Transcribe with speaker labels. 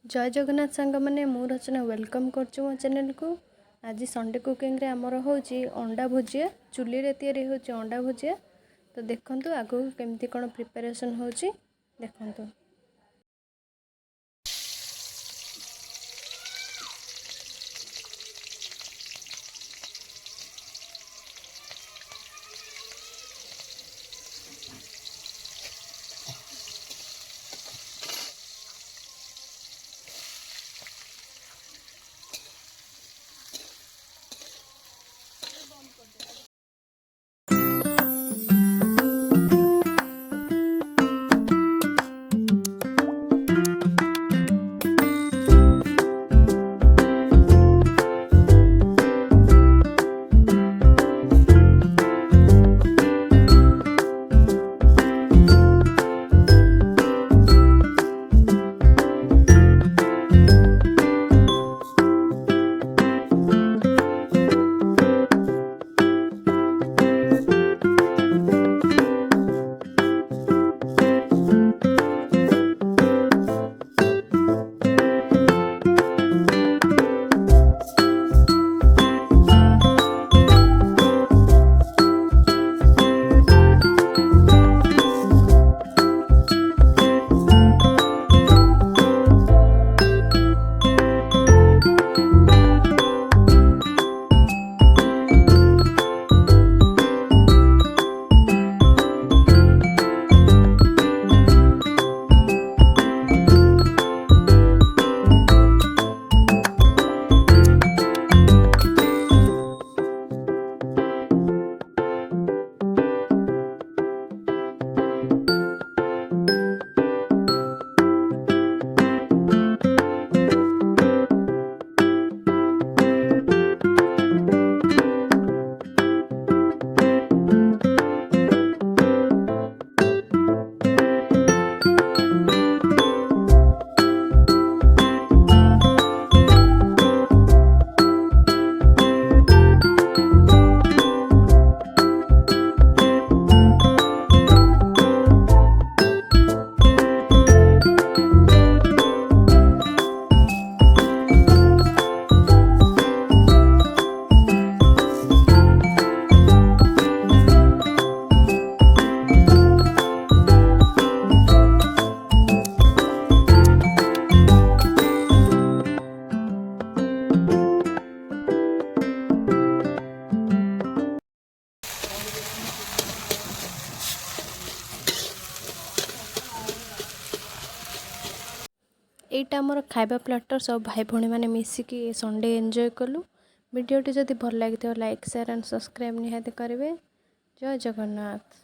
Speaker 1: जय जगन्नाथ सांग मैंने मु रचना वेलकम कर मो चैनल को। आज संडे कुकिंग रे आमर होची अंडा भुजिया चुली रे तैयारी होची अंडा भुजिया। तो देखंतु आगो केमती कोन प्रिपरेशन होची देखंतु। एटा मोर खाइबा प्लाटर सब भाई भौणी मैंने मिसिकी संडे एंजॉय कलु। वीडियोटी जदि भल लगी लाइक शेयर एंड सब्सक्राइब निहाती करेंगे। जय जगन्नाथ।